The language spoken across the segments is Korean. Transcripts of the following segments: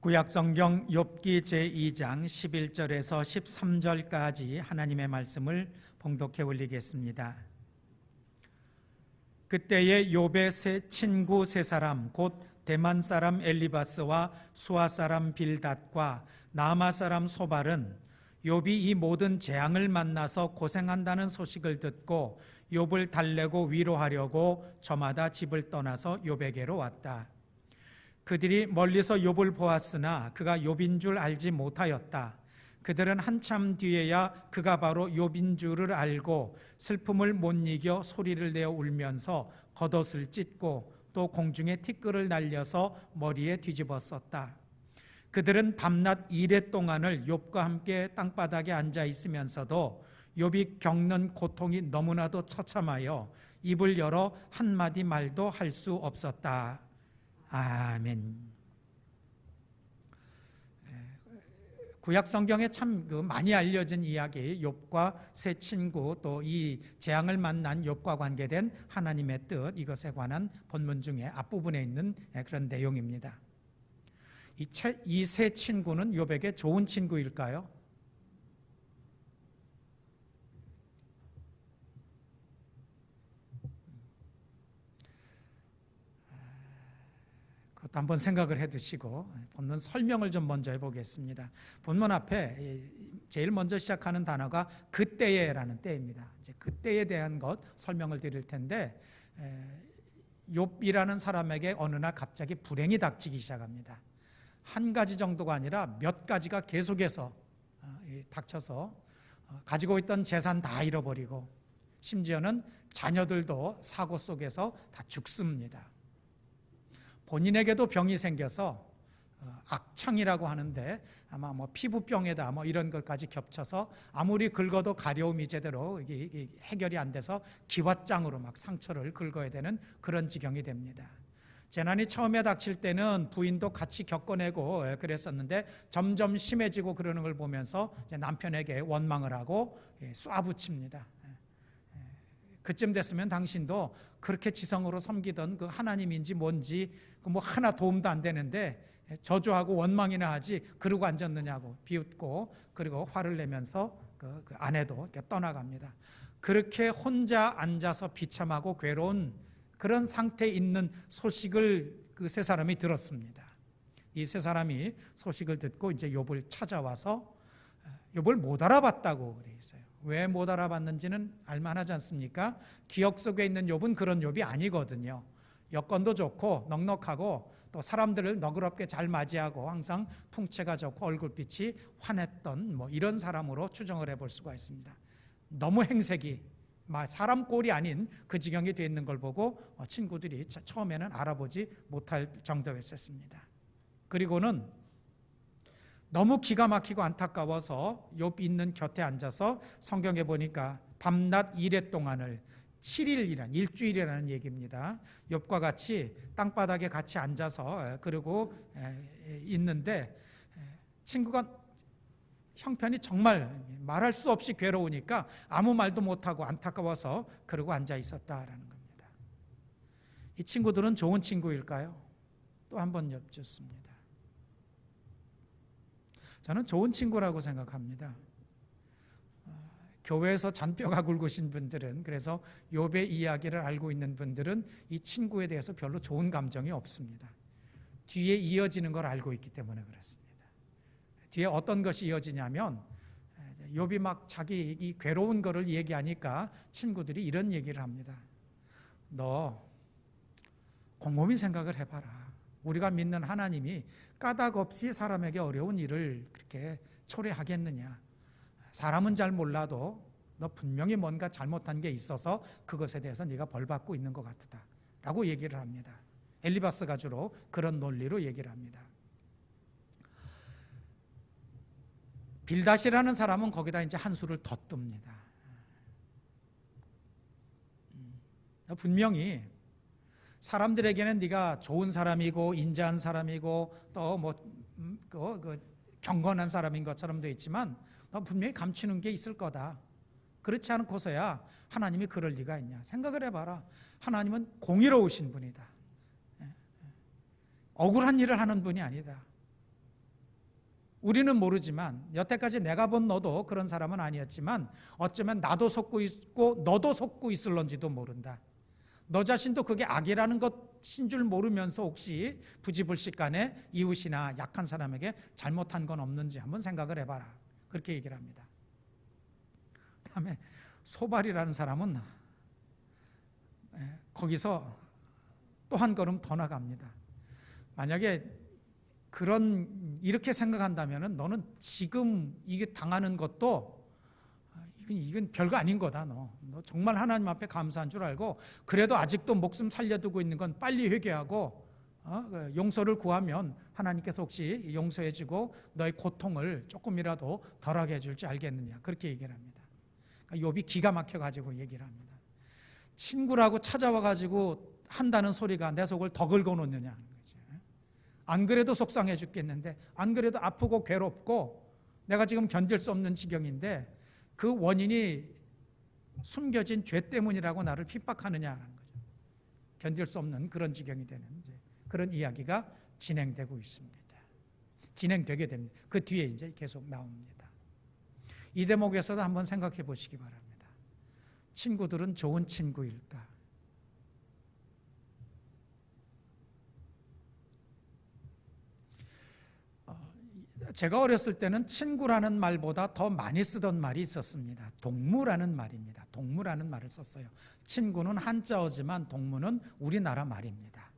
구약성경 욥기 제2장 11절에서 13절까지 하나님의 말씀을 봉독해 올리겠습니다. 그때에 욥의 세 친구 세 사람 곧 대만 사람 엘리바스와 수아 사람 빌닷과 나마 사람 소발은 욥이 이 모든 재앙을 만나서 고생한다는 소식을 듣고 욥을 달래고 위로하려고 저마다 집을 떠나서 욥에게로 왔다. 그들이 멀리서 욥을 보았으나 그가 욥인 줄 알지 못하였다. 그들은 한참 뒤에야 그가 바로 욥인 줄을 알고 슬픔을 못 이겨 소리를 내어 울면서 겉옷을 찢고 또 공중에 티끌을 날려서 머리에 뒤집었었다. 그들은 밤낮 이레 동안을 욥과 함께 땅바닥에 앉아 있으면서도 욥이 겪는 고통이 너무나도 처참하여 입을 열어 한마디 말도 할 수 없었다. 아멘. 구약 성경에 참 많이 알려진 이야기, 욥과 세 친구 또 이 재앙을 만난 욥과 관계된 하나님의 뜻, 이것에 관한 본문 중에 앞부분에 있는 그런 내용입니다. 이 세 친구는 욥에게 좋은 친구일까요? 그것도 한번 생각을 해두시고 본문 설명을 좀 먼저 해보겠습니다. 본문 앞에 제일 먼저 시작하는 단어가 그때에라는 때입니다. 이제 그때에 대한 것 설명을 드릴 텐데, 욥이라는 사람에게 어느 날 갑자기 불행이 닥치기 시작합니다. 한 가지 정도가 아니라 몇 가지가 계속해서 닥쳐서 가지고 있던 재산 다 잃어버리고 심지어는 자녀들도 사고 속에서 다 죽습니다. 본인에게도 병이 생겨서 악창이라고 하는데 아마 피부병에다 이런 것까지 겹쳐서 아무리 긁어도 가려움이 제대로 해결이 안 돼서 기왓장으로 막 상처를 긁어야 되는 그런 지경이 됩니다. 재난이 처음에 닥칠 때는 부인도 같이 겪어내고 그랬었는데 점점 심해지고 그러는 걸 보면서 남편에게 원망을 하고 쏴붙입니다. 그쯤 됐으면 당신도 그렇게 지성으로 섬기던 그 하나님인지 뭔지 하나 도움도 안 되는데 저주하고 원망이나 하지 그러고 앉았느냐고 비웃고, 그리고 화를 내면서 그 아내도 떠나갑니다. 그렇게 혼자 앉아서 비참하고 괴로운 그런 상태에 있는 소식을 그 세 사람이 들었습니다. 이 세 사람이 소식을 듣고 이제 욥을 찾아와서 욥을 못 알아봤다고 그래 있어요. 왜 못 알아봤는지는 알만하지 않습니까? 기억 속에 있는 욥은 그런 욥이 아니거든요. 여건도 좋고 넉넉하고 또 사람들을 너그럽게 잘 맞이하고 항상 풍채가 좋고 얼굴빛이 환했던 이런 사람으로 추정을 해볼 수가 있습니다. 너무 행색이 사람 꼴이 아닌 그 지경이 되어 있는 걸 보고 친구들이 처음에는 알아보지 못할 정도였습니다. 그리고는 너무 기가 막히고 안타까워서 욥 있는 곁에 앉아서 성경에 보니까 밤낮 이레 동안을 7일이란 일주일이라는 얘기입니다. 욥과 같이 땅바닥에 같이 앉아서 그리고 있는데 친구가 형편이 정말 말할 수 없이 괴로우니까 아무 말도 못하고 안타까워서 그러고 앉아 있었다라는 겁니다. 이 친구들은 좋은 친구일까요? 또 한 번 여쭙습니다. 저는 좋은 친구라고 생각합니다. 교회에서 잔뼈가 굵으신 분들은, 그래서 욥의 이야기를 알고 있는 분들은 이 친구에 대해서 별로 좋은 감정이 없습니다. 뒤에 이어지는 걸 알고 있기 때문에 그렇습니다. 뒤에 어떤 것이 이어지냐면 욥이 막 자기 이 괴로운 거를 얘기하니까 친구들이 이런 얘기를 합니다. 너 곰곰이 생각을 해봐라. 우리가 믿는 하나님이 까닭 없이 사람에게 어려운 일을 그렇게 초래하겠느냐. 사람은 잘 몰라도 너 분명히 뭔가 잘못한 게 있어서 그것에 대해서 네가 벌받고 있는 것 같다 라고 얘기를 합니다. 엘리바스가 주로 그런 논리로 얘기를 합니다. 빌닷이라는 사람은 거기다 이제 한 수를 더 뜹니다. 분명히 사람들에게는 네가 좋은 사람이고 인자한 사람이고 또 경건한 사람인 것처럼 되어 있지만 너 분명히 감추는 게 있을 거다. 그렇지 않고서야 하나님이 그럴 리가 있냐. 생각을 해봐라. 하나님은 공의로우신 분이다. 억울한 일을 하는 분이 아니다. 우리는 모르지만 여태까지 내가 본 너도 그런 사람은 아니었지만 어쩌면 나도 속고 있고 너도 속고 있을런지도 모른다. 너 자신도 그게 악이라는 것인 줄 모르면서 혹시 부지불식간에 이웃이나 약한 사람에게 잘못한 건 없는지 한번 생각을 해봐라. 그렇게 얘기를 합니다. 그다음에 소발이라는 사람은 거기서 또 한 걸음 더 나갑니다. 만약에 이렇게 생각한다면 너는 지금 이게 당하는 것도 이건 별거 아닌 거다. 너 정말 하나님 앞에 감사한 줄 알고 그래도 아직도 목숨 살려두고 있는 건 빨리 회개하고 용서를 구하면 하나님께서 혹시 용서해 주고 너의 고통을 조금이라도 덜하게 해줄지 알겠느냐. 그렇게 얘기를 합니다. 그러니까 욥이 기가 막혀가지고 얘기를 합니다. 친구라고 찾아와가지고 한다는 소리가 내 속을 더 긁어놓느냐 하는 거죠. 안 그래도 속상해 죽겠는데, 안 그래도 아프고 괴롭고 내가 지금 견딜 수 없는 지경인데 그 원인이 숨겨진 죄 때문이라고 나를 핍박하느냐라는 거죠. 견딜 수 없는 그런 지경이 되는 이제 그런 이야기가 진행되고 있습니다. 진행되게 됩니다. 그 뒤에 이제 계속 나옵니다. 이 대목에서도 한번 생각해 보시기 바랍니다. 친구들은 좋은 친구일까? 제가 어렸을 때는 친구라는 말보다 더 많이 쓰던 말이 있었습니다. 동무라는 말입니다. 동무라는 말을 썼어요. 친구는 한자어지만 동무는 우리나라 말입니다.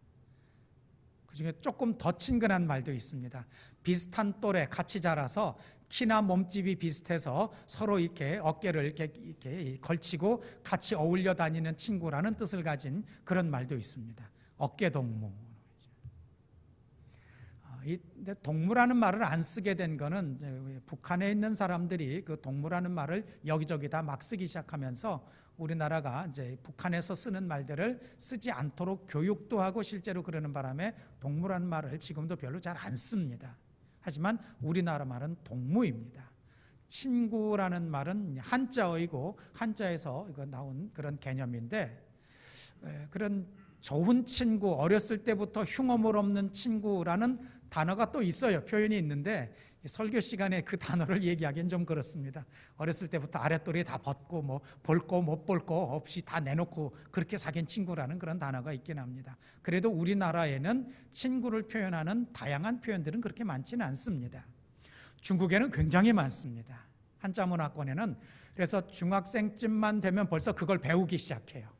그중에 조금 더 친근한 말도 있습니다. 비슷한 또래 같이 자라서 키나 몸집이 비슷해서 서로 이렇게 어깨를 이렇게 걸치고 같이 어울려 다니는 친구라는 뜻을 가진 그런 말도 있습니다. 어깨동무. 근데 동무라는 말을 안 쓰게 된 거는 북한에 있는 사람들이 그 동무라는 말을 여기저기 다 막 쓰기 시작하면서 우리나라가 이제 북한에서 쓰는 말들을 쓰지 않도록 교육도 하고 실제로 그러는 바람에 동무라는 말을 지금도 별로 잘 안 씁니다. 하지만 우리나라 말은 동무입니다. 친구라는 말은 한자어이고 한자에서 나온 그런 개념인데 그런 좋은 친구, 어렸을 때부터 흉어물 없는 친구라는 단어가 또 있어요. 표현이 있는데 설교 시간에 그 단어를 얘기하기는 좀 그렇습니다. 어렸을 때부터 아랫도리 다 벗고 뭐 볼 거 못 볼 거 없이 다 내놓고 그렇게 사귄 친구라는 그런 단어가 있긴 합니다. 그래도 우리나라에는 친구를 표현하는 다양한 표현들은 그렇게 많지는 않습니다. 중국에는 굉장히 많습니다. 한자 문화권에는. 그래서 중학생쯤만 되면 벌써 그걸 배우기 시작해요.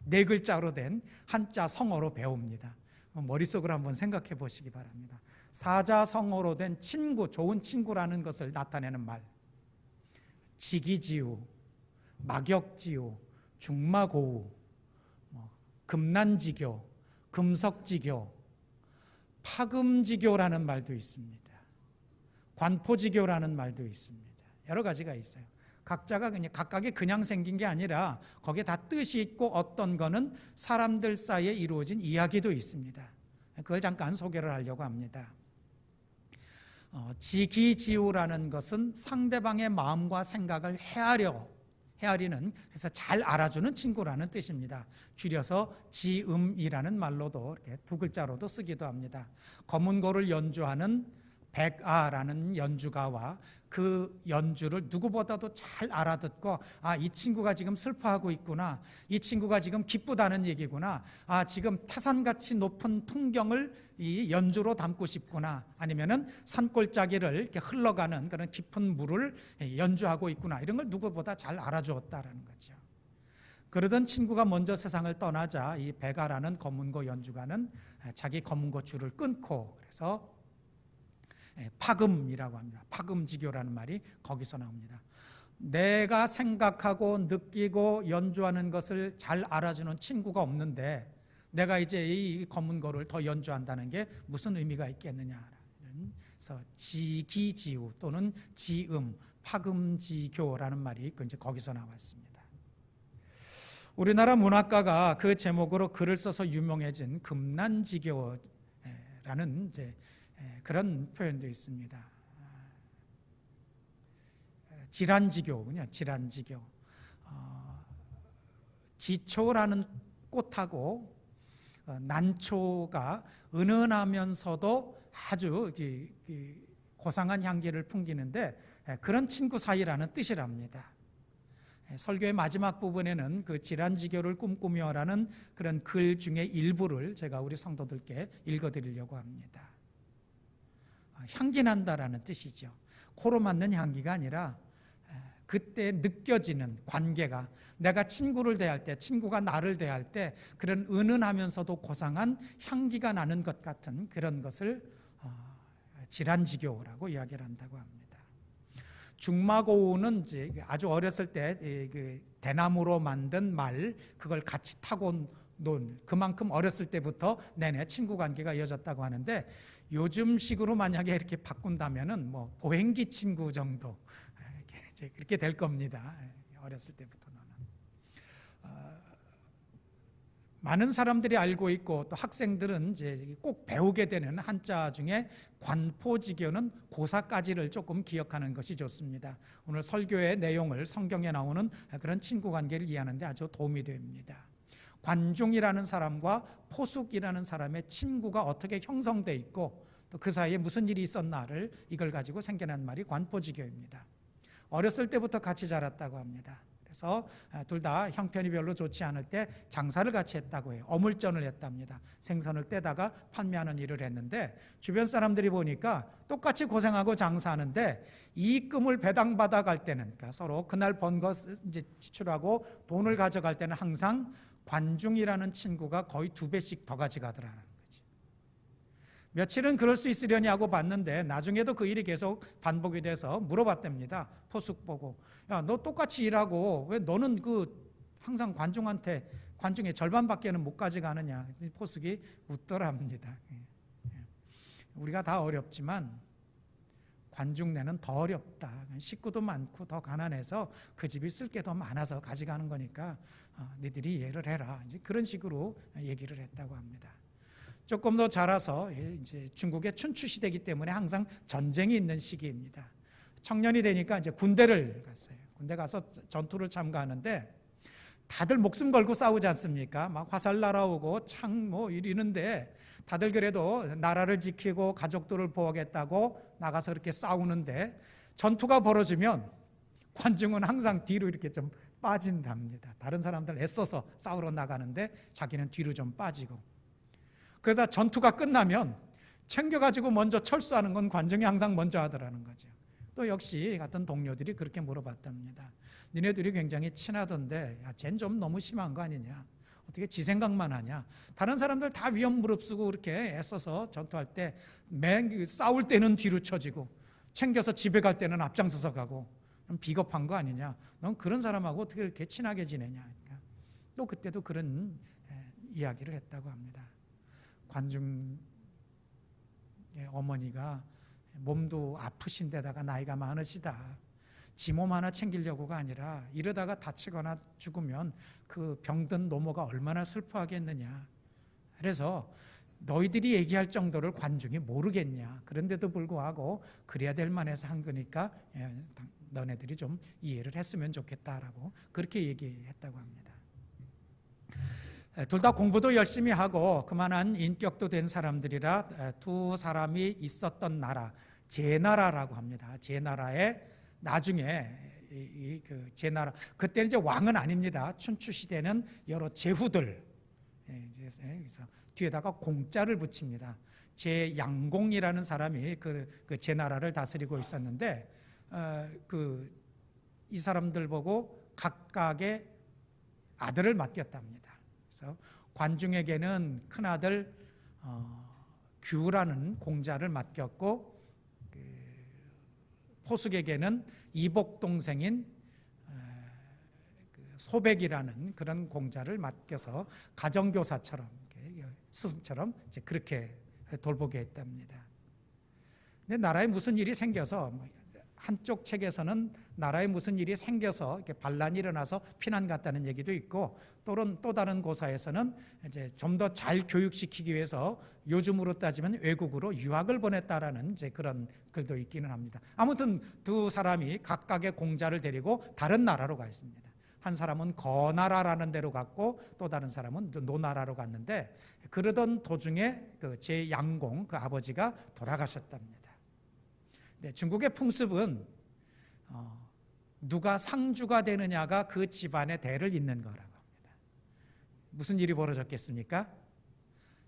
4글자로 된 한자 성어로 배웁니다. 머릿속으로 한번 생각해 보시기 바랍니다. 사자성어로 된 친구, 좋은 친구라는 것을 나타내는 말. 지기지우, 막역지우, 중마고우, 금난지교, 금석지교, 파금지교라는 말도 있습니다. 관포지교라는 말도 있습니다. 여러 가지가 있어요. 각자가 그냥 각각이 그냥 생긴 게 아니라 거기에 다 뜻이 있고 어떤 거는 사람들 사이에 이루어진 이야기도 있습니다. 그걸 잠깐 소개를 하려고 합니다. 지기지우라는 것은 상대방의 마음과 생각을 헤아리는 그래서 잘 알아주는 친구라는 뜻입니다. 줄여서 지음이라는 말로도 이렇게 2글자로도 쓰기도 합니다. 검은고를 연주하는 백아라는 연주가와 그 연주를 누구보다도 잘 알아듣고 이 친구가 지금 슬퍼하고 있구나, 이 친구가 지금 기쁘다는 얘기구나, 지금 태산같이 높은 풍경을 이 연주로 담고 싶구나, 아니면은 산골짜기를 이렇게 흘러가는 그런 깊은 물을 연주하고 있구나, 이런 걸 누구보다 잘 알아주었다라는 거죠. 그러던 친구가 먼저 세상을 떠나자 이 백아라는 검은고 연주가는 자기 검은고 줄을 끊고, 그래서 파금이라고 합니다. 파금지교라는 말이 거기서 나옵니다. 내가 생각하고 느끼고 연주하는 것을 잘 알아주는 친구가 없는데 내가 이제 이 검은고를 더 연주한다는 게 무슨 의미가 있겠느냐. 그래서 지기지우 또는 지음, 파금지교라는 말이 이제 거기서 나왔습니다. 우리나라 문학가가 그 제목으로 글을 써서 유명해진 금난지교라는 이제 그런 표현도 있습니다. 질환지교군요. 질환지교. 지초라는 꽃하고 난초가 은은하면서도 아주 고상한 향기를 풍기는데 그런 친구 사이라는 뜻이랍니다. 설교의 마지막 부분에는 그 질환지교를 꿈꾸며라는 그런 글 중에 일부를 제가 우리 성도들께 읽어드리려고 합니다. 향기 난다라는 뜻이죠. 코로 맡는 향기가 아니라 그때 느껴지는 관계가, 내가 친구를 대할 때, 친구가 나를 대할 때 그런 은은하면서도 고상한 향기가 나는 것 같은 그런 것을 질환지교라고 이야기를 한다고 합니다. 중마고우는 이제 아주 어렸을 때 그 대나무로 만든 말, 그걸 같이 타고 논, 그만큼 어렸을 때부터 내내 친구 관계가 이어졌다고 하는데, 요즘식으로 만약에 이렇게 바꾼다면은 뭐 보행기 친구 정도 이제 그렇게 될 겁니다. 어렸을 때부터는. 많은 사람들이 알고 있고 또 학생들은 이제 꼭 배우게 되는 한자 중에 관포지교는 고사까지를 조금 기억하는 것이 좋습니다. 오늘 설교의 내용을 성경에 나오는 그런 친구 관계를 이해하는 데 아주 도움이 됩니다. 관중이라는 사람과 포숙이라는 사람의 친구가 어떻게 형성돼 있고 또 그 사이에 무슨 일이 있었나를 이걸 가지고 생겨난 말이 관포지교입니다. 어렸을 때부터 같이 자랐다고 합니다. 그래서 둘 다 형편이 별로 좋지 않을 때 장사를 같이 했다고 해요. 어물전을 했답니다. 생선을 떼다가 판매하는 일을 했는데 주변 사람들이 보니까 똑같이 고생하고 장사하는데 이익금을 배당받아 갈 때는, 그러니까 서로 그날 번 것 이제 지출하고 돈을 가져갈 때는 항상 관중이라는 친구가 거의 2배씩 더 가져가더라는 거지. 며칠은 그럴 수 있으려냐고 봤는데 나중에도 그 일이 계속 반복이 돼서 물어봤답니다. 포숙 보고, 야, 너 똑같이 일하고 왜 너는 그 항상 관중의 절반밖에는 못 가져가느냐. 포숙이 웃더랍니다. 우리가 다 어렵지만 관중내는 더 어렵다. 식구도 많고 더 가난해서 그 집이 쓸 게 더 많아서 가져가는 거니까 너희들이 이해를 해라. 이제 그런 식으로 얘기를 했다고 합니다. 조금 더 자라서 이제 중국의 춘추 시대이기 때문에 항상 전쟁이 있는 시기입니다. 청년이 되니까 이제 군대를 갔어요. 군대 가서 전투를 참가하는데 다들 목숨 걸고 싸우지 않습니까? 막 화살 날아오고 창 뭐 이러는데 다들 그래도 나라를 지키고 가족들을 보호하겠다고 나가서 이렇게 싸우는데 전투가 벌어지면 관중은 항상 뒤로 이렇게 좀 빠진답니다. 다른 사람들 애써서 싸우러 나가는데 자기는 뒤로 좀 빠지고, 그러다 전투가 끝나면 챙겨가지고 먼저 철수하는 건 관중이 항상 먼저 하더라는 거죠. 또 역시 같은 동료들이 그렇게 물어봤답니다. 니네들이 굉장히 친하던데 야, 쟨 좀 너무 심한 거 아니냐? 어떻게 지 생각만 하냐? 다른 사람들 다 위험 무릅쓰고 이렇게 애써서 전투할 때 맨 싸울 때는 뒤로 쳐지고 챙겨서 집에 갈 때는 앞장서서 가고, 좀 비겁한 거 아니냐? 넌 그런 사람하고 어떻게 이렇게 친하게 지내냐? 그러니까 또 그때도 그런 이야기를 했다고 합니다. 관중의 어머니가 몸도 아프신데다가 나이가 많으시다. 지 몸 하나 챙기려고가 아니라 이러다가 다치거나 죽으면 그 병든 노모가 얼마나 슬퍼하겠느냐. 그래서 너희들이 얘기할 정도를 관중이 모르겠냐. 그런데도 불구하고 그래야 될 만해서 한 거니까 너네들이 좀 이해를 했으면 좋겠다라고 그렇게 얘기했다고 합니다. 둘 다 공부도 열심히 하고 그만한 인격도 된 사람들이라 두 사람이 있었던 나라, 제나라라고 합니다. 제나라에 나중에 그 제나라, 그때는 이제 왕은 아닙니다. 춘추 시대는 여러 제후들, 그래서 뒤에다가 공자를 붙입니다. 제양공이라는 사람이 그 제나라를 다스리고 있었는데 이 사람들 보고 각각의 아들을 맡겼답니다. 그래서 관중에게는 큰 아들 규라는 공자를 맡겼고, 포숙에게는 이복 동생인 소백이라는 그런 공자를 맡겨서 가정교사처럼 스승처럼 이제 그렇게 돌보게 했답니다. 근데 나라에 무슨 일이 생겨서 한쪽 책에서는 나라에 무슨 일이 생겨서 이렇게 반란이 일어나서 피난 갔다는 얘기도 있고, 또 다른 고사에서는 이제 좀 더 잘 교육시키기 위해서 요즘으로 따지면 외국으로 유학을 보냈다라는 이제 그런 글도 있기는 합니다. 아무튼 두 사람이 각각의 공자를 데리고 다른 나라로 가 있습니다. 한 사람은 거나라라는 데로 갔고 또 다른 사람은 노나라로 갔는데, 그러던 도중에 그 제양공 그 아버지가 돌아가셨답니다. 네, 중국의 풍습은 누가 상주가 되느냐가 그 집안의 대를 잇는 거라고 합니다. 무슨 일이 벌어졌겠습니까?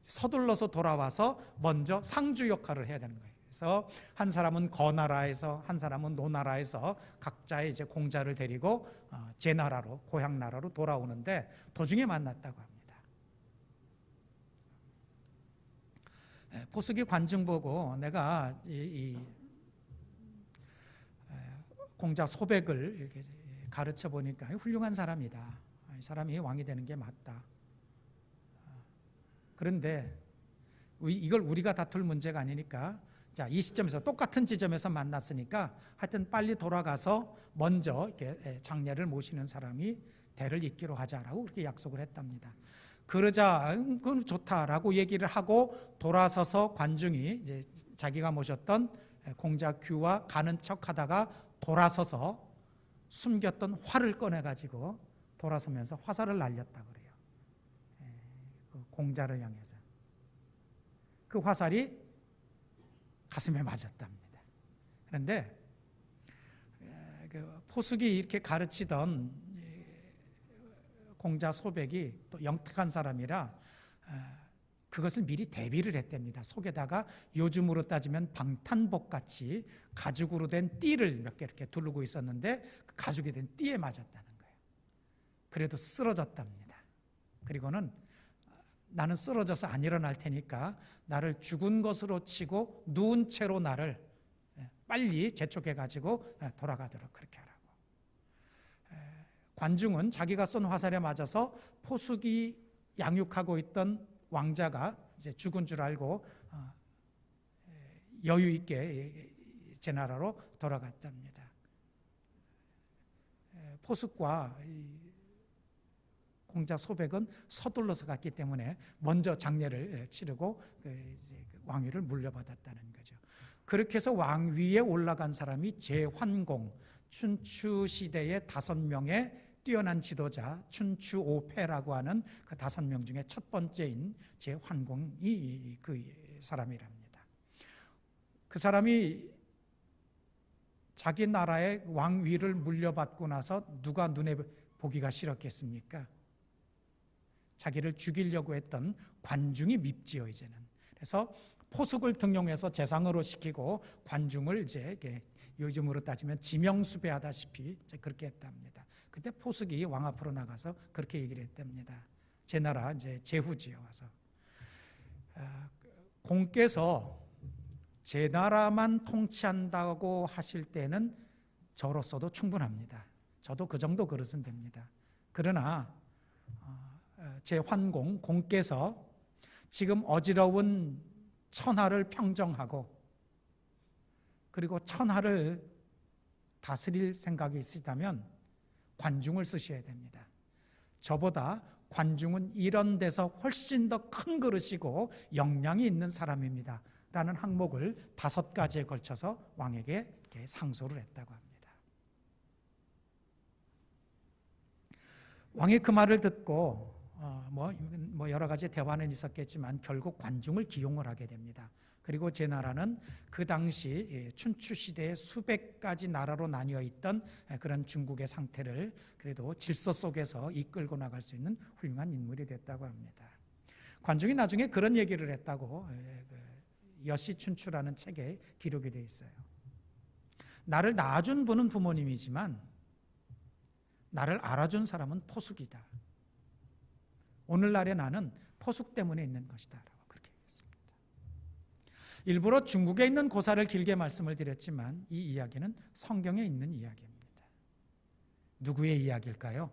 서둘러서 돌아와서 먼저 상주 역할을 해야 되는 거예요. 그래서 한 사람은 거나라에서, 한 사람은 노나라에서 각자의 이제 공자를 데리고 제 나라로, 고향 나라로 돌아오는데 도중에 만났다고 합니다. 포수기 관중 보고 내가 이 공자 소백을 이렇게 가르쳐 보니까 훌륭한 사람이다. 이 사람이 왕이 되는 게 맞다. 그런데 이걸 우리가 다툴 문제가 아니니까, 자, 이 시점에서 똑같은 지점에서 만났으니까 하여튼 빨리 돌아가서 먼저 이렇게 장례를 모시는 사람이 대를 잇기로 하자라고 그렇게 약속을 했답니다. 그러자 그건 좋다라고 얘기를 하고 돌아서서 관중이 이제 자기가 모셨던 공자 규와 가는 척하다가 돌아서서 숨겼던 활을 꺼내 가지고 돌아서면서 화살을 날렸다 그래요. 그 공자를 향해서. 그 화살이 가슴에 맞았답니다. 그런데 그 포숙이 이렇게 가르치던 공자 소백이 또 영특한 사람이라 그것을 미리 대비를 했답니다. 속에다가 요즘으로 따지면 방탄복 같이 가죽으로 된 띠를 몇 개 이렇게 두르고 있었는데 그 가죽이 된 띠에 맞았다는 거예요. 그래도 쓰러졌답니다. 그리고는 나는 쓰러져서 안 일어날 테니까 나를 죽은 것으로 치고 누운 채로 나를 빨리 재촉해가지고 돌아가도록 그렇게 하라고. 관중은 자기가 쏜 화살에 맞아서 포숙이 양육하고 있던 왕자가 이제 죽은 줄 알고 여유 있게 제 나라로 돌아갔답니다. 포숙과 공자 소백은 서둘러서 갔기 때문에 먼저 장례를 치르고 이제 왕위를 물려받았다는 거죠. 그렇게 해서 왕위에 올라간 사람이 제환공, 춘추 시대의 5명의 뛰어난 지도자 춘추오패라고 하는 그 5명 중에 첫 번째인 제환공이 그 사람이랍니다. 그 사람이 자기 나라의 왕위를 물려받고 나서 누가 눈에 보기가 싫었겠습니까? 자기를 죽이려고 했던 관중이 밉지요, 이제는. 그래서 포숙을 등용해서 재상으로 시키고 관중을 이제 요즘으로 따지면 지명수배하다시피 그렇게 했답니다. 그때 포숙이 왕 앞으로 나가서 그렇게 얘기를 했답니다. 제 나라 이제 제후지에 와서 공께서 제 나라만 통치한다고 하실 때는 저로서도 충분합니다. 저도 그 정도 그릇은 됩니다. 그러나 제 환공 공께서 지금 어지러운 천하를 평정하고 그리고 천하를 다스릴 생각이 있으시다면 관중을 쓰셔야 됩니다. 저보다 관중은 이런 데서 훨씬 더 큰 그릇이고 역량이 있는 사람입니다. 라는 항목을 5가지에 걸쳐서 왕에게 이렇게 상소를 했다고 합니다. 왕이 그 말을 듣고 뭐 여러 가지 대화는 있었겠지만 결국 관중을 기용을 하게 됩니다. 그리고 제 나라는 그 당시 춘추 시대에 수백 가지 나라로 나뉘어 있던 그런 중국의 상태를 그래도 질서 속에서 이끌고 나갈 수 있는 훌륭한 인물이 됐다고 합니다. 관중이 나중에 그런 얘기를 했다고 여시춘추라는 책에 기록이 되어 있어요. 나를 낳아준 분은 부모님이지만 나를 알아준 사람은 포숙이다. 오늘날의 나는 포숙 때문에 있는 것이다 라고 그렇게 얘기했습니다. 일부러 중국에 있는 고사를 길게 말씀을 드렸지만 이 이야기는 성경에 있는 이야기입니다. 누구의 이야기일까요?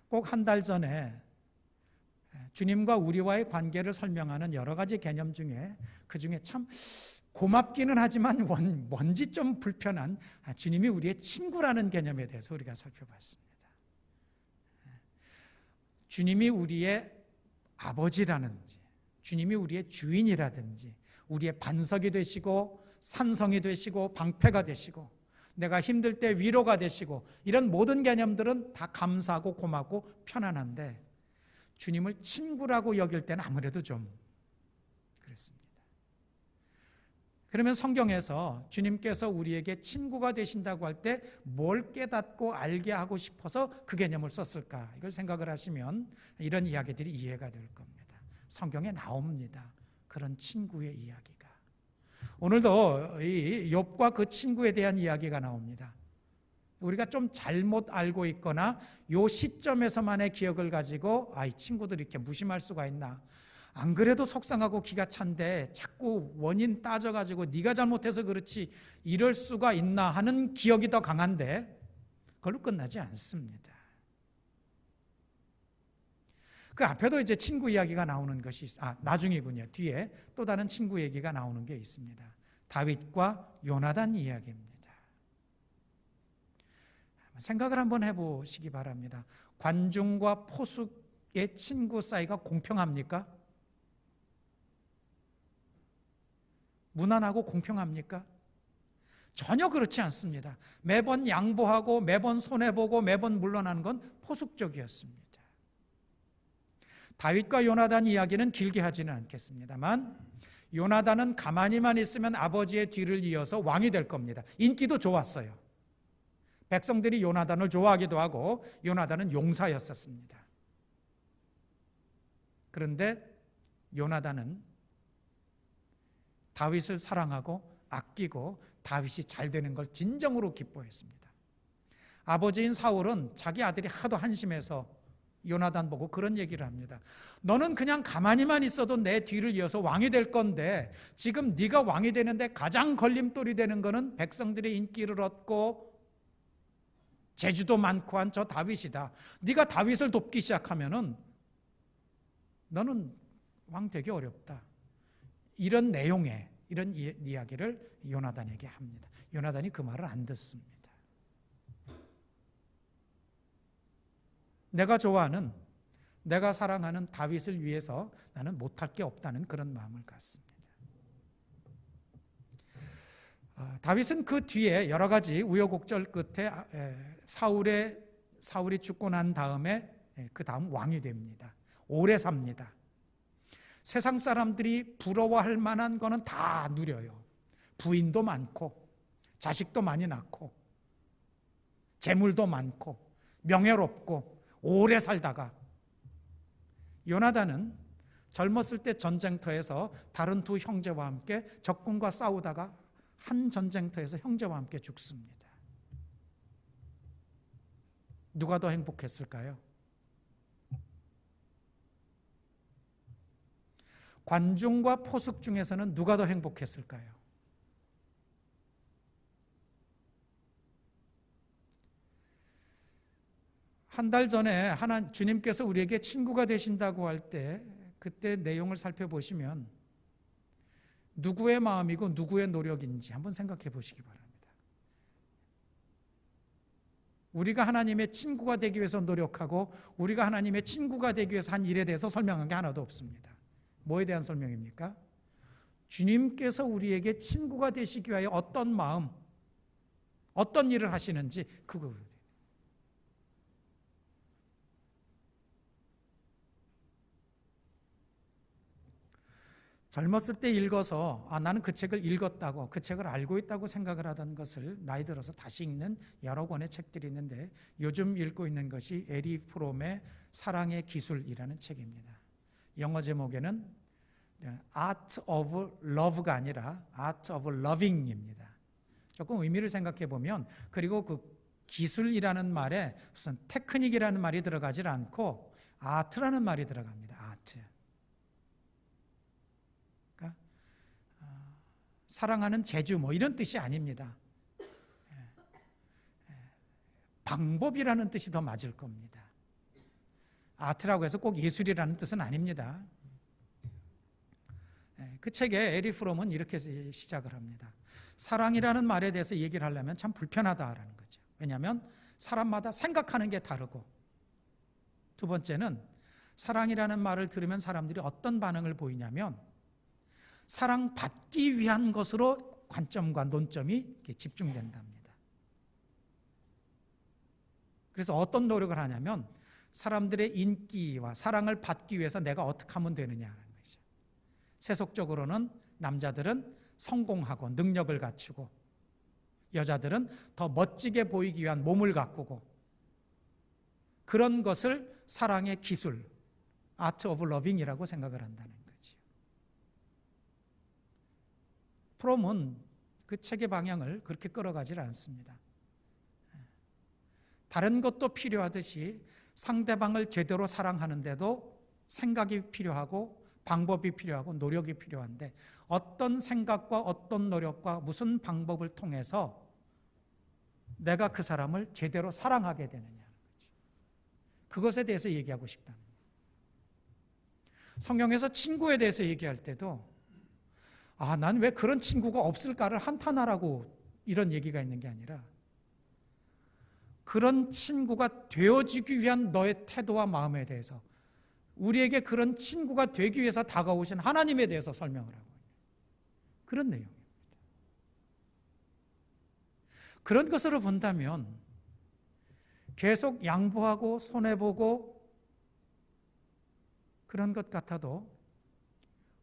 꼭 한 달 전에 주님과 우리와의 관계를 설명하는 여러 가지 개념 중에 그 중에 참 고맙기는 하지만 뭔지 좀 불편한 주님이 우리의 친구라는 개념에 대해서 우리가 살펴봤습니다. 주님이 우리의 아버지라는지, 주님이 우리의 주인이라든지, 우리의 반석이 되시고 산성이 되시고 방패가 되시고 내가 힘들 때 위로가 되시고 이런 모든 개념들은 다 감사하고 고맙고 편안한데 주님을 친구라고 여길 때는 아무래도 좀 그렇습니다. 그러면 성경에서 주님께서 우리에게 친구가 되신다고 할 때 뭘 깨닫고 알게 하고 싶어서 그 개념을 썼을까? 이걸 생각을 하시면 이런 이야기들이 이해가 될 겁니다. 성경에 나옵니다. 그런 친구의 이야기가. 오늘도 이 욥과 그 친구에 대한 이야기가 나옵니다. 우리가 좀 잘못 알고 있거나 요 시점에서만의 기억을 가지고 이 친구들이 이렇게 무심할 수가 있나? 안 그래도 속상하고 기가 찬데 자꾸 원인 따져가지고 네가 잘못해서 그렇지 이럴 수가 있나 하는 기억이 더 강한데 그걸로 끝나지 않습니다. 그 앞에도 이제 친구 이야기가 나오는 것이 나중이군요. 뒤에 또 다른 친구 얘기가 나오는 게 있습니다. 다윗과 요나단 이야기입니다. 생각을 한번 해보시기 바랍니다. 관중과 포숙의 친구 사이가 공평합니까? 무난하고 공평합니까? 전혀 그렇지 않습니다. 매번 양보하고 매번 손해보고 매번 물러나는 건 포숙적이었습니다. 다윗과 요나단 이야기는 길게 하지는 않겠습니다만 요나단은 가만히만 있으면 아버지의 뒤를 이어서 왕이 될 겁니다. 인기도 좋았어요. 백성들이 요나단을 좋아하기도 하고 요나단은 용사였었습니다. 그런데 요나단은 다윗을 사랑하고 아끼고 다윗이 잘 되는 걸 진정으로 기뻐했습니다. 아버지인 사울은 자기 아들이 하도 한심해서 요나단 보고 그런 얘기를 합니다. 너는 그냥 가만히만 있어도 내 뒤를 이어서 왕이 될 건데 지금 네가 왕이 되는데 가장 걸림돌이 되는 거는 백성들의 인기를 얻고 재주도 많고 한 저 다윗이다. 네가 다윗을 돕기 시작하면은 너는 왕 되기 어렵다. 이런 내용의 이런 이야기를 요나단에게 합니다. 요나단이 그 말을 안 듣습니다. 내가 좋아하는, 내가 사랑하는 다윗을 위해서 나는 못할 게 없다는 그런 마음을 갖습니다. 다윗은 그 뒤에 여러 가지 우여곡절 끝에 사울이 죽고 난 다음에 그 다음 왕이 됩니다. 오래 삽니다. 세상 사람들이 부러워할 만한 거는 다 누려요. 부인도 많고 자식도 많이 낳고 재물도 많고 명예롭고 오래 살다가 요나단은 젊었을 때 전쟁터에서 다른 두 형제와 함께 적군과 싸우다가 한 전쟁터에서 형제와 함께 죽습니다. 누가 더 행복했을까요? 관중과 포숙 중에서는 누가 더 행복했을까요? 한 달 전에 주님께서 우리에게 친구가 되신다고 할 때 그때 내용을 살펴보시면 누구의 마음이고 누구의 노력인지 한번 생각해 보시기 바랍니다. 우리가 하나님의 친구가 되기 위해서 노력하고 우리가 하나님의 친구가 되기 위해서 한 일에 대해서 설명한 게 하나도 없습니다. 뭐에 대한 설명입니까? 주님께서 우리에게 친구가 되시기 위하여 어떤 마음, 어떤 일을 하시는지 그거. 젊었을 때 읽어서 나는 그 책을 읽었다고 그 책을 알고 있다고 생각을 하던 것을 나이 들어서 다시 읽는 여러 권의 책들이 있는데 요즘 읽고 있는 것이 에리 프롬의 사랑의 기술이라는 책입니다. 영어 제목에는 Art of Love가 아니라 Art of Loving입니다. 조금 의미를 생각해 보면 그리고 그 기술이라는 말에 무슨 테크닉이라는 말이 들어가질 않고 아트라는 말이 들어갑니다. 아트. 그러니까 사랑하는 재주 뭐 이런 뜻이 아닙니다. 방법이라는 뜻이 더 맞을 겁니다. 아트라고 해서 꼭 예술이라는 뜻은 아닙니다. 그 책에 에리 프롬은 이렇게 시작을 합니다. 사랑이라는 말에 대해서 얘기를 하려면 참 불편하다라는 거죠. 왜냐하면 사람마다 생각하는 게 다르고 두 번째는 사랑이라는 말을 들으면 사람들이 어떤 반응을 보이냐면 사랑받기 위한 것으로 관점과 논점이 집중된답니다. 그래서 어떤 노력을 하냐면 사람들의 인기와 사랑을 받기 위해서 내가 어떻게 하면 되느냐는 거죠. 세속적으로는 남자들은 성공하고 능력을 갖추고 여자들은 더 멋지게 보이기 위한 몸을 가꾸고 그런 것을 사랑의 기술, 아트 오브 러빙이라고 생각을 한다는 거죠. 프롬은 그 책의 방향을 그렇게 끌어가질 않습니다. 다른 것도 필요하듯이 상대방을 제대로 사랑하는데도 생각이 필요하고 방법이 필요하고 노력이 필요한데 어떤 생각과 어떤 노력과 무슨 방법을 통해서 내가 그 사람을 제대로 사랑하게 되느냐는 거죠. 그것에 대해서 얘기하고 싶다는 거예요. 성경에서 친구에 대해서 얘기할 때도 난 왜 그런 친구가 없을까를 한탄하라고 이런 얘기가 있는 게 아니라 그런 친구가 되어지기 위한 너의 태도와 마음에 대해서 우리에게 그런 친구가 되기 위해서 다가오신 하나님에 대해서 설명을 하고 있는 그런 내용입니다. 그런 것으로 본다면 계속 양보하고 손해보고 그런 것 같아도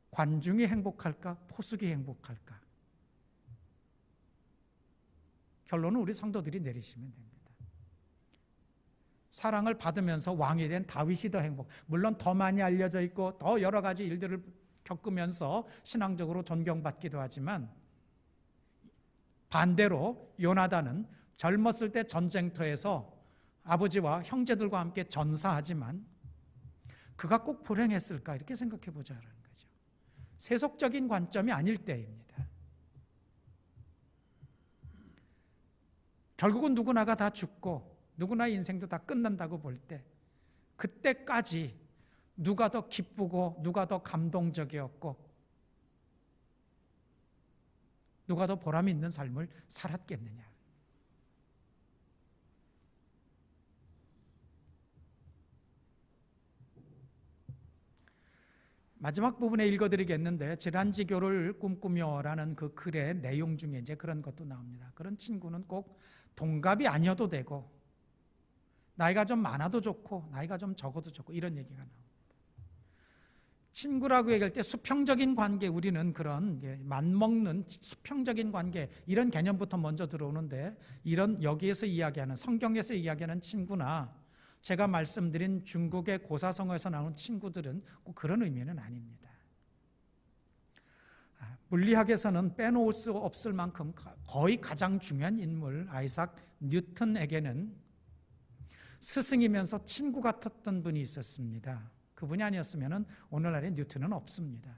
관중이 행복할까? 포수기 행복할까? 결론은 우리 성도들이 내리시면 됩니다. 사랑을 받으면서 왕이 된 다윗이 더 행복. 물론 더 많이 알려져 있고 더 여러 가지 일들을 겪으면서 신앙적으로 존경받기도 하지만 반대로 요나단은 젊었을 때 전쟁터에서 아버지와 형제들과 함께 전사하지만 그가 꼭 불행했을까 이렇게 생각해 보자는 거죠. 세속적인 관점이 아닐 때입니다. 결국은 누구나가 다 죽고 누구나 인생도 다 끝난다고 볼 때 그때까지 누가 더 기쁘고 누가 더 감동적이었고 누가 더 보람 있는 삶을 살았겠느냐. 마지막 부분에 읽어드리겠는데 질환지교를 꿈꾸며라는 그 글의 내용 중에 이제 그런 것도 나옵니다. 그런 친구는 꼭 동갑이 아니어도 되고 나이가 좀 많아도 좋고 나이가 좀 적어도 좋고 이런 얘기가 나옵니다. 친구라고 얘기할 때 수평적인 관계, 우리는 그런 맞먹는 수평적인 관계 이런 개념부터 먼저 들어오는데 이런 여기에서 이야기하는 성경에서 이야기하는 친구나 제가 말씀드린 중국의 고사성어에서 나오는 친구들은 꼭 그런 의미는 아닙니다. 물리학에서는 빼놓을 수 없을 만큼 거의 가장 중요한 인물 아이작 뉴턴에게는 스승이면서 친구 같았던 분이 있었습니다. 그분이 아니었으면 오늘날의 뉴턴은 없습니다.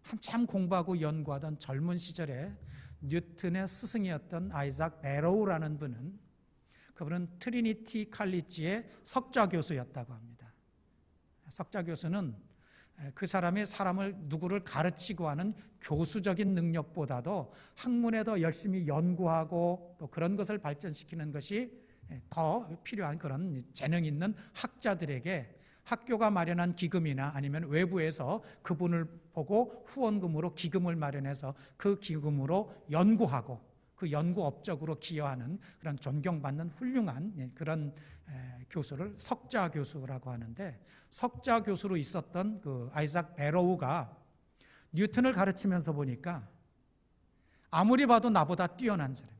한참 공부하고 연구하던 젊은 시절에 뉴턴의 스승이었던 아이작 베로우라는 분은 그분은 트리니티 칼리지의 석좌 교수였다고 합니다. 석좌 교수는 그 사람의 사람을 누구를 가르치고 하는 교수적인 능력보다도 학문에 더 열심히 연구하고 또 그런 것을 발전시키는 것이 더 필요한 그런 재능 있는 학자들에게 학교가 마련한 기금이나 아니면 외부에서 그분을 보고 후원금으로 기금을 마련해서 그 기금으로 연구하고 그 연구 업적으로 기여하는 그런 존경받는 훌륭한 그런 교수를 석좌 교수라고 하는데 석좌 교수로 있었던 그 아이작 베로우가 뉴턴을 가르치면서 보니까 아무리 봐도 나보다 뛰어난 사람.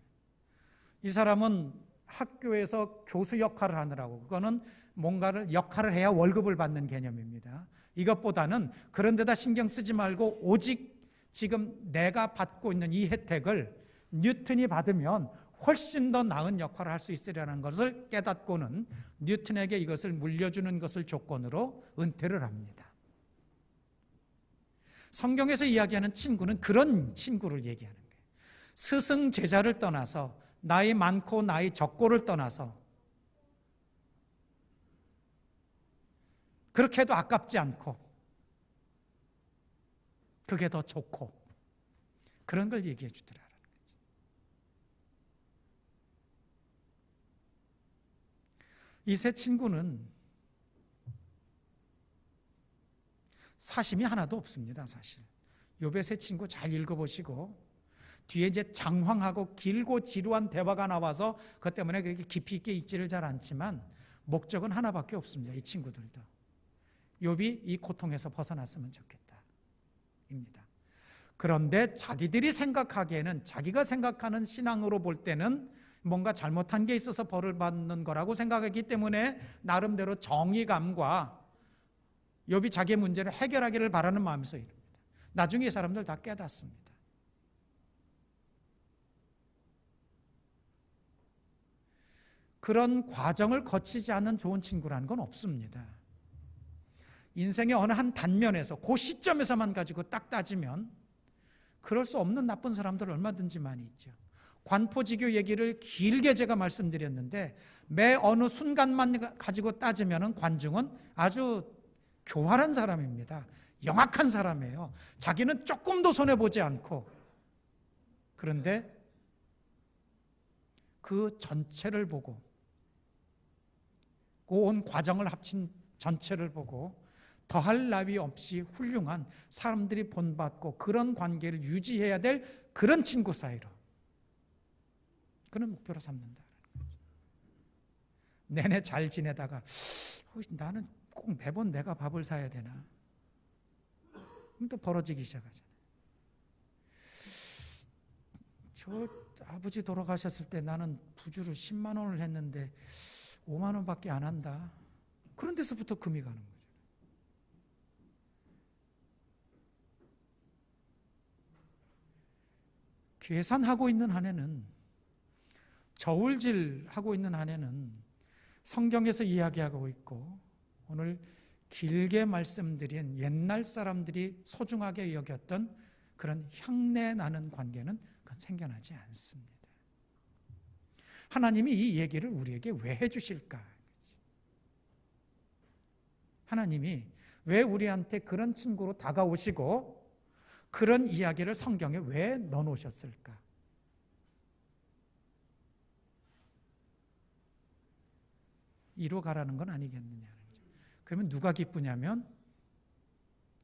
이 사람은 학교에서 교수 역할을 하느라고 그거는 뭔가를 역할을 해야 월급을 받는 개념입니다. 이것보다는 그런 데다 신경 쓰지 말고 오직 지금 내가 받고 있는 이 혜택을 뉴턴이 받으면 훨씬 더 나은 역할을 할 수 있으리라는 것을 깨닫고는 뉴턴에게 이것을 물려주는 것을 조건으로 은퇴를 합니다. 성경에서 이야기하는 친구는 그런 친구를 얘기하는 거예요. 스승 제자를 떠나서 나이 많고 나이 적고를 떠나서 그렇게 해도 아깝지 않고 그게 더 좋고 그런 걸 얘기해 주더라. 이 세 친구는 사심이 하나도 없습니다. 사실 욥의 세 친구 잘 읽어보시고 뒤에 이제 장황하고 길고 지루한 대화가 나와서 그것 때문에 그렇게 깊이 있게 읽지를 잘 않지만 목적은 하나밖에 없습니다. 이 친구들도 욥이 이 고통에서 벗어났으면 좋겠다 입니다. 그런데 자기들이 생각하기에는, 자기가 생각하는 신앙으로 볼 때는 뭔가 잘못한 게 있어서 벌을 받는 거라고 생각하기 때문에 나름대로 정의감과 욥이 자기의 문제를 해결하기를 바라는 마음에서 이릅니다. 나중에 이 사람들 다 깨닫습니다. 그런 과정을 거치지 않는 좋은 친구라는 건 없습니다. 인생의 어느 한 단면에서 그 시점에서만 가지고 딱 따지면 그럴 수 없는 나쁜 사람들 얼마든지 많이 있죠. 관포지교 얘기를 길게 제가 말씀드렸는데 매 어느 순간만 가지고 따지면 관중은 아주 교활한 사람입니다. 영악한 사람이에요. 자기는 조금도 손해보지 않고, 그런데 그 전체를 보고, 그 온 과정을 합친 전체를 보고 더할 나위 없이 훌륭한 사람들이 본받고 그런 관계를 유지해야 될 그런 친구 사이로, 그런 목표로 삼는다. 내내 잘 지내다가 나는 꼭 매번 내가 밥을 사야 되나? 그럼 또 벌어지기 시작하잖아요. 저 아버지 돌아가셨을 때 나는 부주를 10만 원을 했는데 5만 원밖에 안 한다. 그런 데서부터 금이 가는 거죠. 계산하고 있는 한에는, 저울질하고 있는 한에는 성경에서 이야기하고 있고 오늘 길게 말씀드린 옛날 사람들이 소중하게 여겼던 그런 향내 나는 관계는 그건 생겨나지 않습니다. 하나님이 이 얘기를 우리에게 왜 해주실까? 하나님이 왜 우리한테 그런 친구로 다가오시고 그런 이야기를 성경에 왜 넣어놓으셨을까? 이로 가라는 건 아니겠느냐. 그러면 누가 기쁘냐면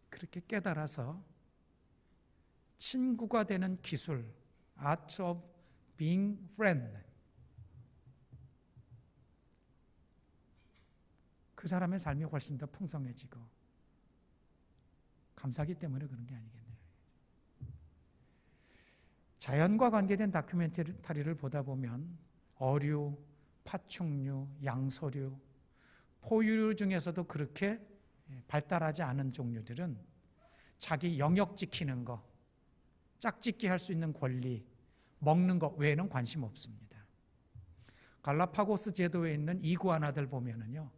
그렇게 깨달아서 친구가 되는 기술, Art of Being Friend, 그 사람의 삶이 훨씬 더 풍성해지고 감사하기 때문에 그런 게 아니겠네요. 자연과 관계된 다큐멘터리를 보다 보면 어류, 파충류, 양서류, 포유류 중에서도 그렇게 발달하지 않은 종류들은 자기 영역 지키는 거, 짝짓기 할 수 있는 권리, 먹는 것 외에는 관심 없습니다. 갈라파고스 제도에 있는 이구아나들 보면은요,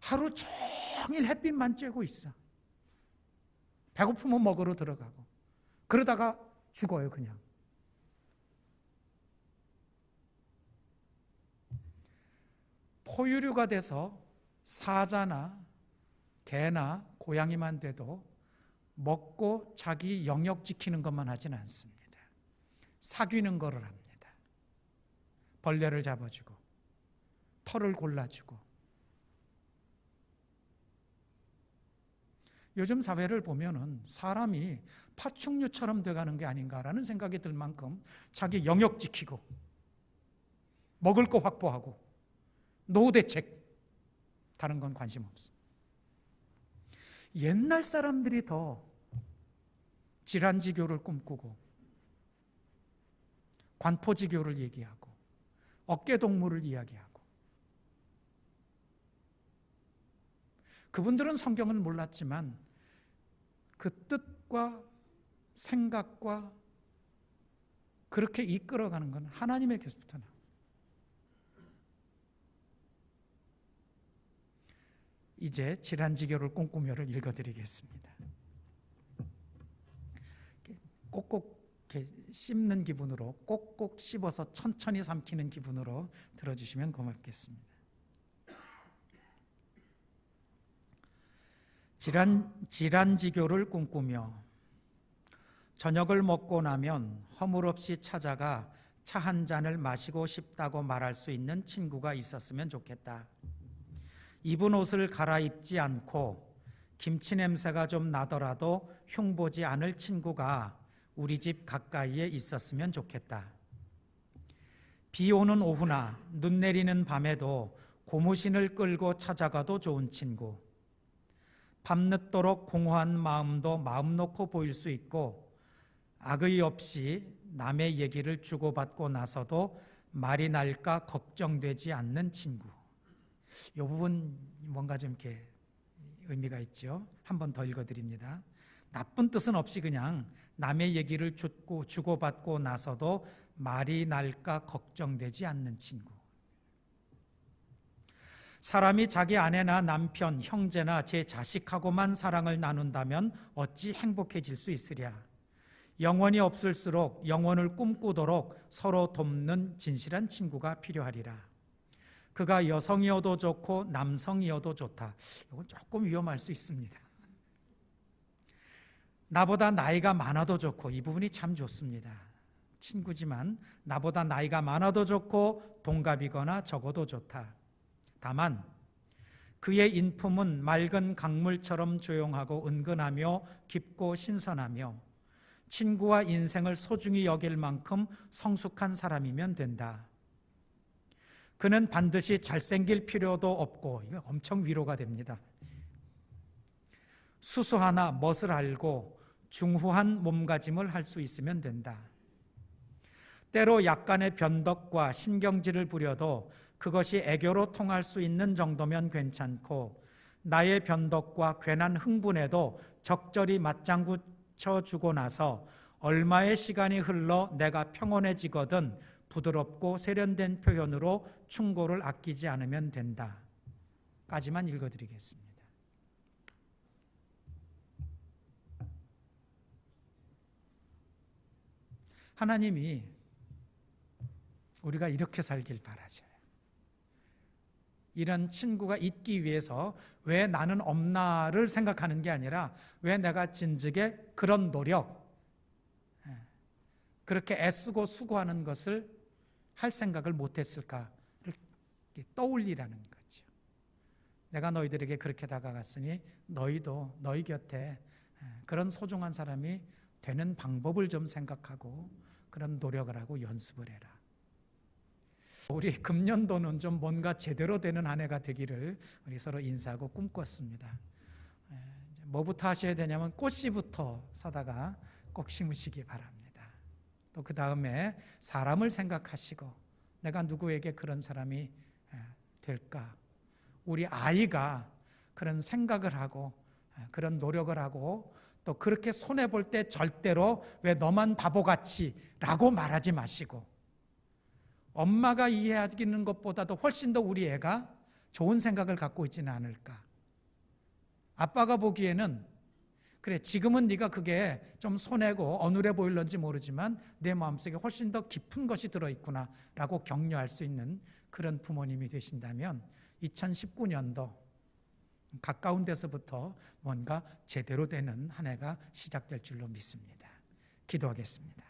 하루 종일 햇빛만 쬐고 있어. 배고프면 먹으러 들어가고 그러다가 죽어요. 그냥. 포유류가 돼서 사자나 개나 고양이만 돼도 먹고 자기 영역 지키는 것만 하진 않습니다. 사귀는 거를 합니다. 벌레를 잡아주고 털을 골라주고. 요즘 사회를 보면은 사람이 파충류처럼 돼가는 게 아닌가라는 생각이 들 만큼 자기 영역 지키고 먹을 거 확보하고 노후 대책, 다른 건 관심 없어. 옛날 사람들이 더 질환지교를 꿈꾸고 관포지교를 얘기하고 어깨동무를 이야기하고, 그분들은 성경은 몰랐지만 그 뜻과 생각과 그렇게 이끌어가는 건 하나님의 교수부터 나와요. 이제 질환지교를 꿈꾸며를 읽어드리겠습니다. 꼭꼭 이렇게 씹는 기분으로, 꼭꼭 씹어서 천천히 삼키는 기분으로 들어주시면 고맙겠습니다. 질환지교를 꿈꾸며 저녁을 먹고 나면 허물없이 찾아가 차 한 잔을 마시고 싶다고 말할 수 있는 친구가 있었으면 좋겠다. 입은 옷을 갈아입지 않고 김치 냄새가 좀 나더라도 흉보지 않을 친구가 우리 집 가까이에 있었으면 좋겠다. 비 오는 오후나 눈 내리는 밤에도 고무신을 끌고 찾아가도 좋은 친구. 밤늦도록 공허한 마음도 마음 놓고 보일 수 있고, 악의 없이 남의 얘기를 주고받고 나서도 말이 날까 걱정되지 않는 친구. 이 부분 뭔가 좀 이렇게 의미가 있죠. 한 번 더 읽어드립니다. 나쁜 뜻은 없이 그냥 남의 얘기를 주고받고 나서도 말이 날까 걱정되지 않는 친구. 사람이 자기 아내나 남편, 형제나 제 자식하고만 사랑을 나눈다면 어찌 행복해질 수 있으랴. 영원히 없을수록 영원을 꿈꾸도록 서로 돕는 진실한 친구가 필요하리라. 그가 여성이어도 좋고 남성이어도 좋다. 이건 조금 위험할 수 있습니다. 나보다 나이가 많아도 좋고, 이 부분이 참 좋습니다. 친구지만 나보다 나이가 많아도 좋고 동갑이거나 적어도 좋다. 다만 그의 인품은 맑은 강물처럼 조용하고 은근하며 깊고 신선하며 친구와 인생을 소중히 여길 만큼 성숙한 사람이면 된다. 그는 반드시 잘생길 필요도 없고, 이거 엄청 위로가 됩니다. 수수하나 멋을 알고 중후한 몸가짐을 할 수 있으면 된다. 때로 약간의 변덕과 신경질을 부려도 그것이 애교로 통할 수 있는 정도면 괜찮고, 나의 변덕과 괜한 흥분에도 적절히 맞장구 쳐주고 나서 얼마의 시간이 흘러 내가 평온해지거든 부드럽고 세련된 표현으로 충고를 아끼지 않으면 된다. 까지만 읽어드리겠습니다. 하나님이 우리가 이렇게 살길 바라셔요. 이런 친구가 있기 위해서 왜 나는 없나를 생각하는 게 아니라 왜 내가 진즉에 그런 노력, 그렇게 애쓰고 수고하는 것을 할 생각을 못했을까를 떠올리라는 거죠. 내가 너희들에게 그렇게 다가갔으니 너희도 너희 곁에 그런 소중한 사람이 되는 방법을 좀 생각하고 그런 노력을 하고 연습을 해라. 우리 금년도는 좀 뭔가 제대로 되는 한 해가 되기를 우리 서로 인사하고 꿈꿨습니다. 뭐부터 하셔야 되냐면 꽃씨부터 사다가 꼭 심으시기 바랍니다. 또 그 다음에 사람을 생각하시고 내가 누구에게 그런 사람이 될까? 우리 아이가 그런 생각을 하고 그런 노력을 하고 또 그렇게 손해볼 때 절대로 왜 너만 바보같이 라고 말하지 마시고, 엄마가 이해하기는 것보다도 훨씬 더 우리 애가 좋은 생각을 갖고 있지는 않을까. 아빠가 보기에는 그래, 지금은 네가 그게 좀 손해고 어눌해 보일런지 모르지만 내 마음속에 훨씬 더 깊은 것이 들어있구나 라고 격려할 수 있는 그런 부모님이 되신다면 2019년도 가까운 데서부터 뭔가 제대로 되는 한 해가 시작될 줄로 믿습니다. 기도하겠습니다.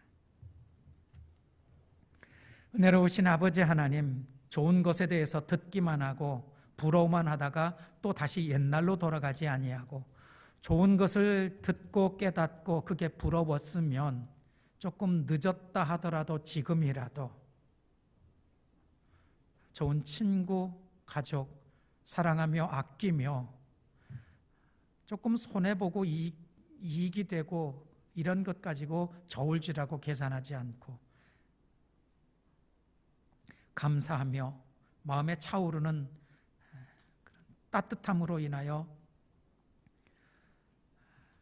은혜로우신 아버지 하나님, 좋은 것에 대해서 듣기만 하고 부러워만 하다가 또 다시 옛날로 돌아가지 아니하고, 좋은 것을 듣고 깨닫고 그게 부러웠으면 조금 늦었다 하더라도 지금이라도 좋은 친구, 가족 사랑하며 아끼며 조금 손해보고 이익이 되고 이런 것 가지고 저울질하고 계산하지 않고 감사하며 마음에 차오르는 따뜻함으로 인하여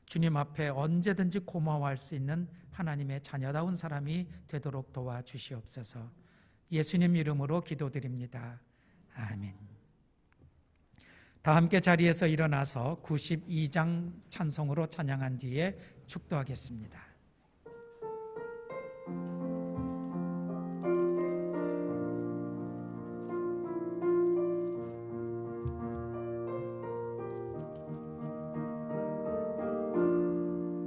주님 앞에 언제든지 고마워할 수 있는 하나님의 자녀다운 사람이 되도록 도와주시옵소서. 예수님 이름으로 기도드립니다. 아멘. 다 함께 자리에서 일어나서 92장 찬송으로 찬양한 뒤에 축도하겠습니다.